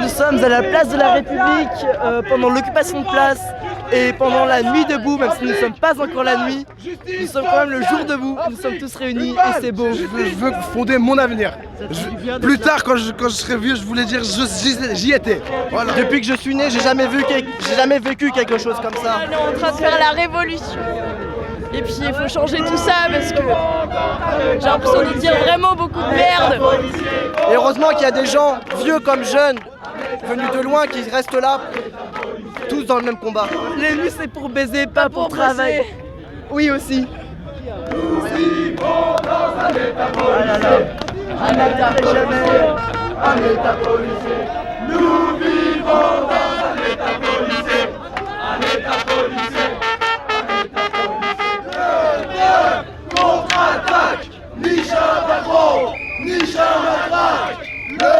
Nous sommes à la place de la République pendant l'occupation de place et pendant la nuit debout, même si nous ne sommes pas encore la nuit, nous sommes quand même le jour debout, nous sommes tous réunis et c'est beau. Je veux fonder mon avenir. Plus tard, quand je serai vieux, je voulais dire j'y étais. Voilà. Depuis que je suis né, j'ai jamais vécu quelque chose comme ça. On est en train de faire la révolution. Et puis il faut changer tout ça parce que j'ai l'impression de dire vraiment beaucoup de merde. Et heureusement qu'il y a des gens, vieux comme jeunes, venus de loin, qui restent là, tous dans le même combat. Les nuits c'est pour baiser, pas pour travailler. Oui aussi. Nous vivons dans un état policier. Un état policier. Nous vivons dans un état policier. Un état policier. Contre-attaque, Michel Macron, Michel Macron. Le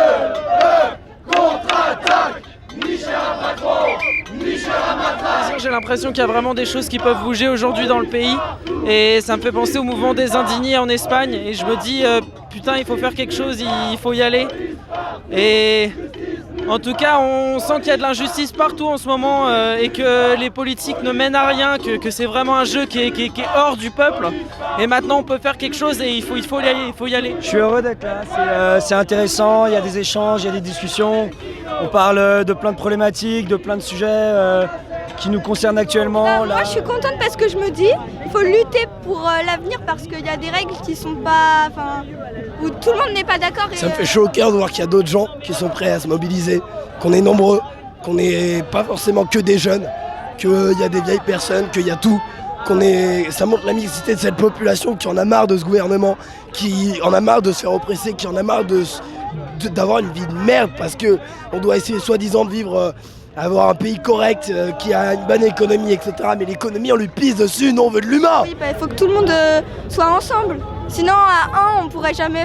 contre-attaque, Michel Macron, Michel Macron. J'ai l'impression qu'il y a vraiment des choses qui peuvent bouger aujourd'hui dans le pays et ça me fait penser au mouvement des indignés en Espagne et je me dis putain il faut faire quelque chose, il faut y aller et en tout cas on sent qu'il y a de l'injustice partout en ce moment et que les politiques ne mènent à rien, que c'est vraiment un jeu qui est hors du peuple et maintenant on peut faire quelque chose et il faut y aller. Je suis heureux d'être là, c'est intéressant, il y a des échanges, il y a des discussions, on parle de plein de problématiques, de plein de sujets qui nous concernent actuellement. Moi je suis contente parce que je me dis il faut lutter pour l'avenir parce qu'il y a des règles qui sont pas, où tout le monde n'est pas d'accord. Ça me fait chaud au cœur de voir qu'il y a d'autres gens qui sont prêts à se mobiliser, qu'on est nombreux, qu'on n'est pas forcément que des jeunes, qu'il y a des vieilles personnes, qu'il y a tout. Ça montre la mixité de cette population qui en a marre de ce gouvernement, qui en a marre de se faire oppresser, qui en a marre d'avoir une vie de merde parce qu'on doit essayer soi-disant de vivre, avoir un pays correct, qui a une bonne économie, etc. Mais l'économie on lui pisse dessus, nous on veut de l'humain. Oui, il faut que tout le monde soit ensemble, sinon à un on pourrait jamais,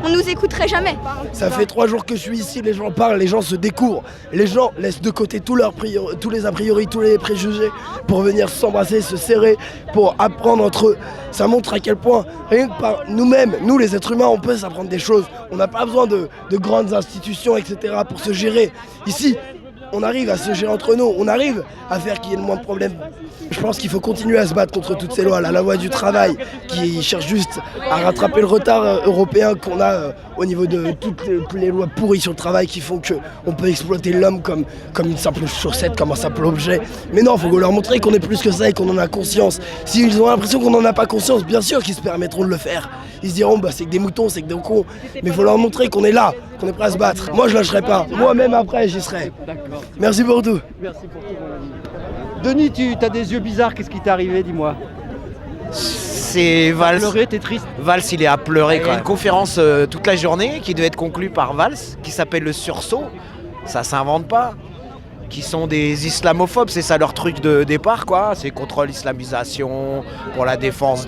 on nous écouterait jamais. Ça fait 3 jours que je suis ici, les gens parlent, les gens se découvrent, les gens laissent de côté tous les a priori, tous les préjugés pour venir s'embrasser, se serrer, pour apprendre entre eux. Ça montre à quel point, rien que par nous-mêmes, nous les êtres humains, on peut s'apprendre des choses. On n'a pas besoin de grandes institutions, etc. pour se gérer. Ici, on arrive à se gérer entre nous, on arrive à faire qu'il y ait le moins de problèmes. Je pense qu'il faut continuer à se battre contre toutes ces lois, la loi du travail qui cherche juste à rattraper le retard européen qu'on a au niveau de toutes les lois pourries sur le travail qui font qu'on peut exploiter l'homme comme une simple chaussette, comme un simple objet. Mais non, il faut leur montrer qu'on est plus que ça et qu'on en a conscience. S'ils ont l'impression qu'on n'en a pas conscience, bien sûr qu'ils se permettront de le faire. Ils se diront c'est que des moutons, c'est que des cons. Mais il faut leur montrer qu'on est là, qu'on est prêt à se battre. Moi je lâcherai pas, moi-même après j'y serai. Merci pour tout. Merci pour tout mon ami. Denis, tu as des yeux bizarres, qu'est-ce qui t'est arrivé, dis-moi? C'est Valls. Pleurer, t'es triste? Valls, il est à pleurer. Il y a une conférence toute la journée qui devait être conclue par Valls, qui s'appelle le sursaut. Ça s'invente pas. Qui sont des islamophobes, c'est ça leur truc de départ, quoi. C'est contre l'islamisation, pour la défense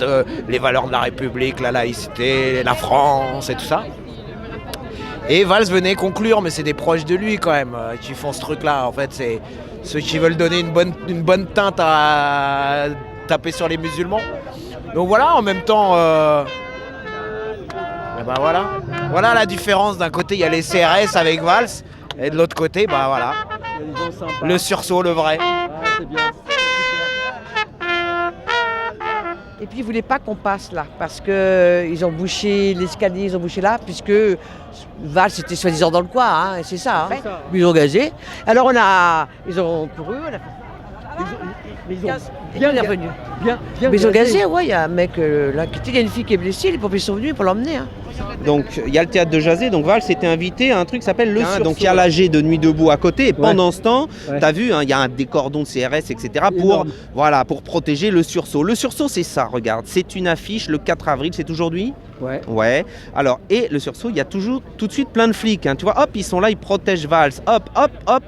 les valeurs de la République, la laïcité, la France et tout ça. Et Valls venait conclure, mais c'est des proches de lui quand même qui font ce truc-là. En fait, c'est ceux qui veulent donner une bonne teinte à taper sur les musulmans. Donc voilà, en même temps, voilà la différence. D'un côté, il y a les CRS avec Valls, et de l'autre côté, voilà, le sursaut, le vrai. Ah, c'est bien. Et puis ils ne voulaient pas qu'on passe là, parce qu'ils ont bouché l'escalier, ils ont bouché là, puisque Valls était soi-disant dans le coin, hein, c'est ça, hein. Ils ont gazé. Alors ils ont couru, ils ont bien revenu. Mais ils ont gazé, ouais, il y a un mec là, il y a une fille qui est blessée, les pompiers sont venus pour l'emmener. Hein. Donc il y a le théâtre de Jazé, donc Valls s'était invité à un truc qui s'appelle le sursaut. Donc il y a l'AG de Nuit debout à côté, et pendant ce temps, t'as vu, il y a des cordons de CRS, etc. pour protéger le sursaut. Le sursaut, c'est ça, regarde, c'est une affiche le 4 avril, c'est aujourd'hui. Ouais. Alors, et le sursaut, il y a toujours tout de suite plein de flics. Hein. Tu vois, hop, ils sont là, ils protègent Valls. Hop,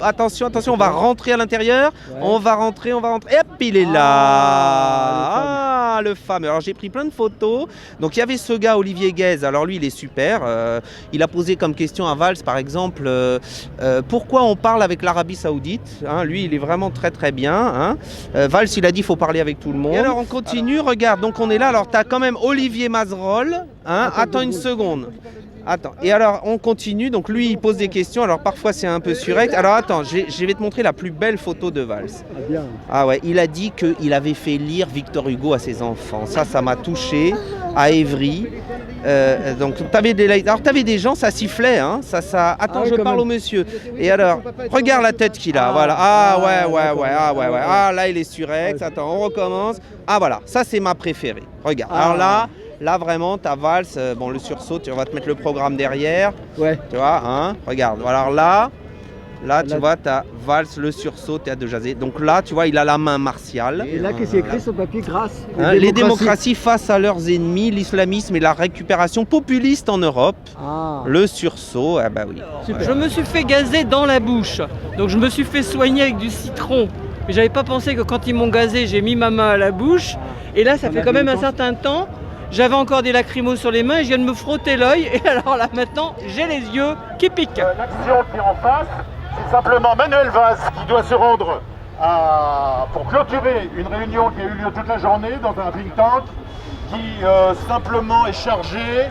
attention, on va rentrer à l'intérieur. On va rentrer. Et hop, il est là. le fameux. Alors j'ai pris plein de photos. Donc il y avait ce gars, Olivier Guèze. Alors lui, il est super. Il a posé comme question à Valls, par exemple, pourquoi on parle avec l'Arabie Saoudite, hein. Lui, il est vraiment très très bien. Hein. Valls, il a dit, il faut parler avec tout le monde. Et alors on continue, regarde. Donc on est là. Alors tu as quand même Olivier Mazerolles. Hein. Attends une seconde. Attends, et alors on continue, donc lui il pose des questions, alors parfois c'est un peu surect. Alors attends, je vais te montrer la plus belle photo de Valls. Ah ouais, il a dit qu'il avait fait lire Victor Hugo à ses enfants, ça m'a touché, à Évry. Donc t'avais des gens, ça sifflait, hein, Attends, je parle au monsieur. Et alors, regarde la tête qu'il a, voilà. Ah ouais, ah là il est surect, attends, on recommence. Ah voilà, ça c'est ma préférée, regarde. Alors là, vraiment, t'as Valls, bon, le sursaut, on va te mettre le programme derrière. Ouais. Tu vois, hein, regarde. Alors là, tu vois, t'as Valls, le sursaut, théâtre de Jazé. Donc là, tu vois, il a la main martiale. Et là, qu'est-ce qui est écrit sur le papier? Grâce les démocraties face à leurs ennemis, l'islamisme et la récupération populiste en Europe. Le sursaut, ah bah oui. Super. Je me suis fait gazer dans la bouche. Donc je me suis fait soigner avec du citron. Mais j'avais pas pensé que quand ils m'ont gazé, j'ai mis ma main à la bouche. Et là, ça fait quand même un certain temps. J'avais encore des lacrymos sur les mains et je viens de me frotter l'œil. Et alors là, maintenant, j'ai les yeux qui piquent. L'action qui est en face, c'est simplement Manuel Valls qui doit se rendre pour clôturer une réunion qui a eu lieu toute la journée dans un think tank qui simplement est chargé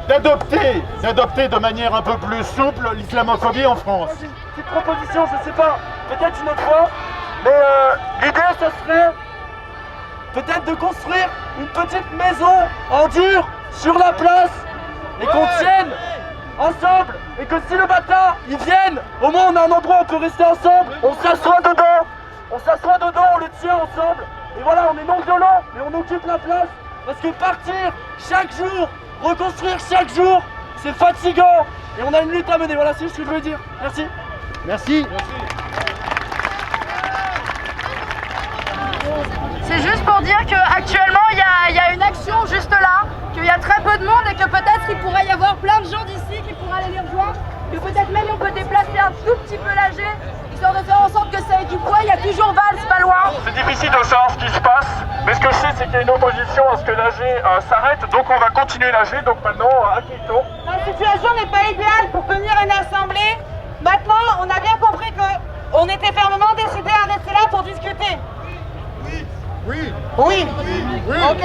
d'adopter de manière un peu plus souple l'islamophobie en France. Petite proposition, je sais pas, peut-être une autre fois, mais l'idée, ce serait peut-être de construire une petite maison en dur sur la place et qu'on tienne ensemble et que si le matin ils viennent, au moins on a un endroit où on peut rester ensemble, on s'assoit dedans, on le tient ensemble et voilà, on est non violent mais on occupe la place parce que partir chaque jour, reconstruire chaque jour, c'est fatigant et on a une lutte à mener, voilà c'est ce que je veux dire. Merci. Merci. C'est juste pour dire qu'actuellement il y a une action juste là, qu'il y a très peu de monde et que peut-être il pourrait y avoir plein de gens d'ici qui pourraient aller les rejoindre, que peut-être même on peut déplacer un tout petit peu l'AG, histoire de faire en sorte que ça ait du poids. Il y a toujours Valls pas loin. C'est difficile de savoir ce qui se passe, mais ce que je sais c'est qu'il y a une opposition à ce que l'AG s'arrête, donc on va continuer l'AG, donc maintenant à Quito. La situation n'est pas idéale pour tenir une assemblée. Maintenant on a bien compris qu'on était fermement décidé à rester là pour discuter. Oui. Ok.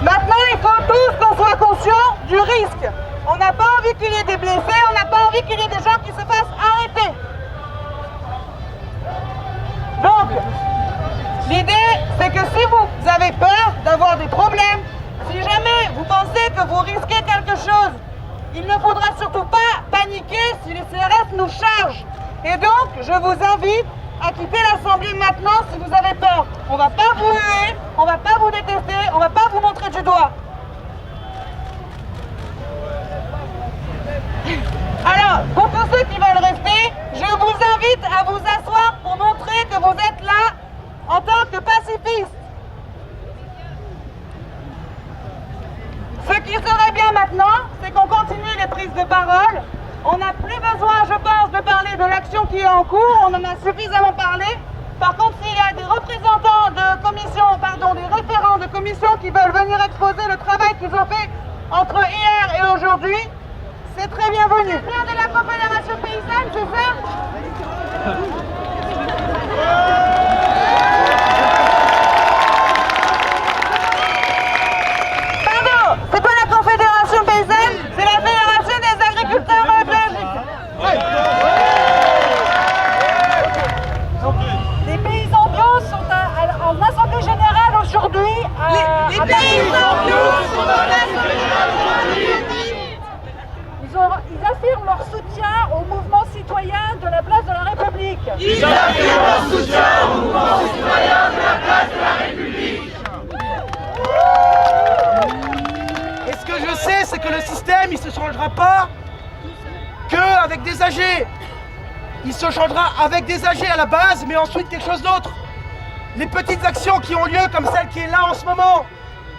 Maintenant, il faut tous qu'on soit conscients du risque. On n'a pas envie qu'il y ait des blessés, on n'a pas envie qu'il y ait des gens qui se fassent arrêter. Donc, l'idée, c'est que si vous avez peur d'avoir des problèmes, si jamais vous pensez que vous risquez quelque chose, il ne faudra surtout pas paniquer si les CRS nous chargent. Et donc, je vous invite à quitter l'Assemblée maintenant si vous avez peur. On va pas vous huer, on va pas vous détester, on va pas vous montrer du doigt. Alors, pour tous ceux qui veulent rester, je vous invite à vous asseoir pour montrer que vous êtes là en tant que pacifistes. Ce qui serait bien maintenant, c'est qu'on continue les prises de parole. On n'a plus besoin, je pense, de parler de l'action qui est en cours, on en a suffisamment parlé. Par contre, s'il y a des représentants de commission, des référents de commission qui veulent venir exposer le travail qu'ils ont fait entre hier et aujourd'hui, c'est très bienvenu. C'est bien de la Confédération paysanne, c'est ça? Pardon, c'est pas la Confédération paysanne, c'est la Fédération des agriculteurs biologiques. Les paysans bio sont en assemblée générale aujourd'hui. Les paysans bio sont en assemblée générale aujourd'hui. Ils affirment leur soutien au mouvement citoyen de la place de la République. Ils affirment leur soutien au mouvement citoyen de la place de la République. Et ce que je sais, c'est que le système, il ne se changera pas qu'avec des AG. Il se changera avec des AG à la base, mais ensuite quelque chose d'autre. Les petites actions qui ont lieu, comme celle qui est là en ce moment,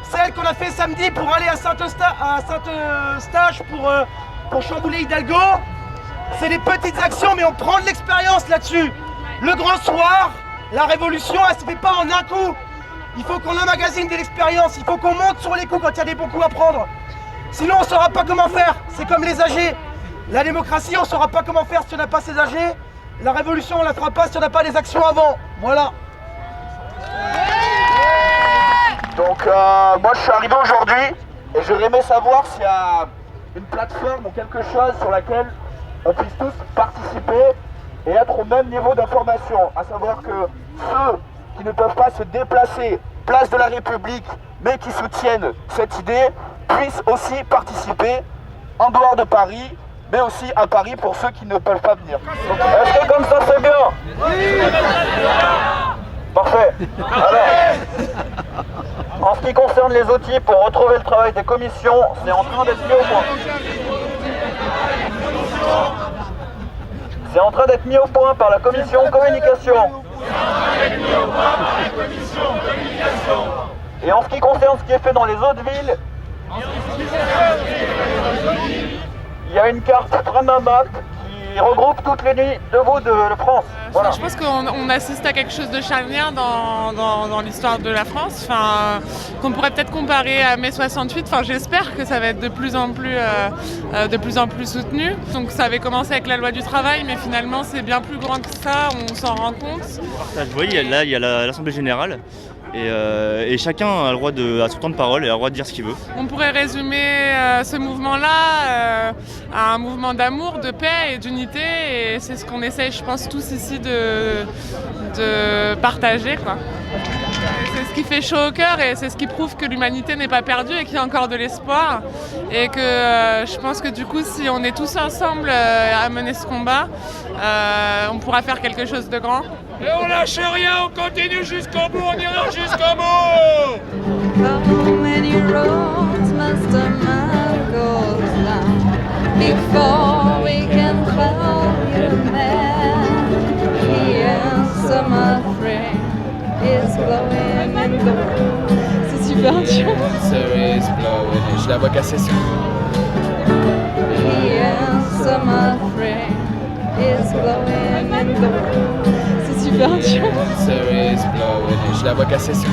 celle qu'on a fait samedi pour aller à Saint-Eustache pour chambouler Hidalgo, c'est des petites actions, mais on prend de l'expérience là-dessus. Le grand soir, La révolution, elle se fait pas en un coup. Il faut qu'on emmagasine de l'expérience, il faut qu'on monte sur les coups quand il y a des bons coups à prendre. Sinon on saura pas comment faire, c'est comme les âgés. La démocratie, on saura pas comment faire si on n'a pas ces âgés. La révolution, on la fera pas si on n'a pas des actions avant. Voilà. Donc moi je suis arrivé aujourd'hui et j'aurais aimé savoir s'il y a une plateforme ou quelque chose sur laquelle on puisse tous participer et être au même niveau d'information. À savoir que ceux qui ne peuvent pas se déplacer place de la République mais qui soutiennent cette idée puissent aussi participer en dehors de Paris mais aussi à Paris pour ceux qui ne peuvent pas venir. Est-ce que comme ça c'est bien? Parfait. Alors, en ce qui concerne les outils pour retrouver le travail des commissions, c'est en train d'être mis au point. C'est en train d'être mis au point par la commission communication. Et en ce qui concerne ce qui est fait dans les autres villes, il y a une carte Framamap qui regroupe toutes les nuits debout de France. Voilà. Je pense qu'on assiste à quelque chose de charnière dans l'histoire de la France, qu'on pourrait peut-être comparer à mai 68. J'espère que ça va être de plus en plus soutenu. Donc ça avait commencé avec la loi du travail, mais finalement c'est bien plus grand que ça, on s'en rend compte. Oui, là il y a l'Assemblée Générale. Et chacun a le droit à son temps de parole et a le droit de dire ce qu'il veut. On pourrait résumer ce mouvement-là à un mouvement d'amour, de paix et d'unité, et c'est ce qu'on essaye, je pense, tous ici de partager, quoi. C'est ce qui fait chaud au cœur et c'est ce qui prouve que l'humanité n'est pas perdue et qu'il y a encore de l'espoir. Et que je pense que du coup, si on est tous ensemble à mener ce combat, on pourra faire quelque chose de grand. Et on lâche rien, on continue jusqu'au bout, on ira jusqu'au bout. How many roads must a man go down before we can call you man? The answer, my friend, is blowing in the wind. C'est super dur. The is blowing, et je la vois casser ça. The answer, my friend, is blowing in the wind. C'est super dur. The is blowing, et je la vois casser ça.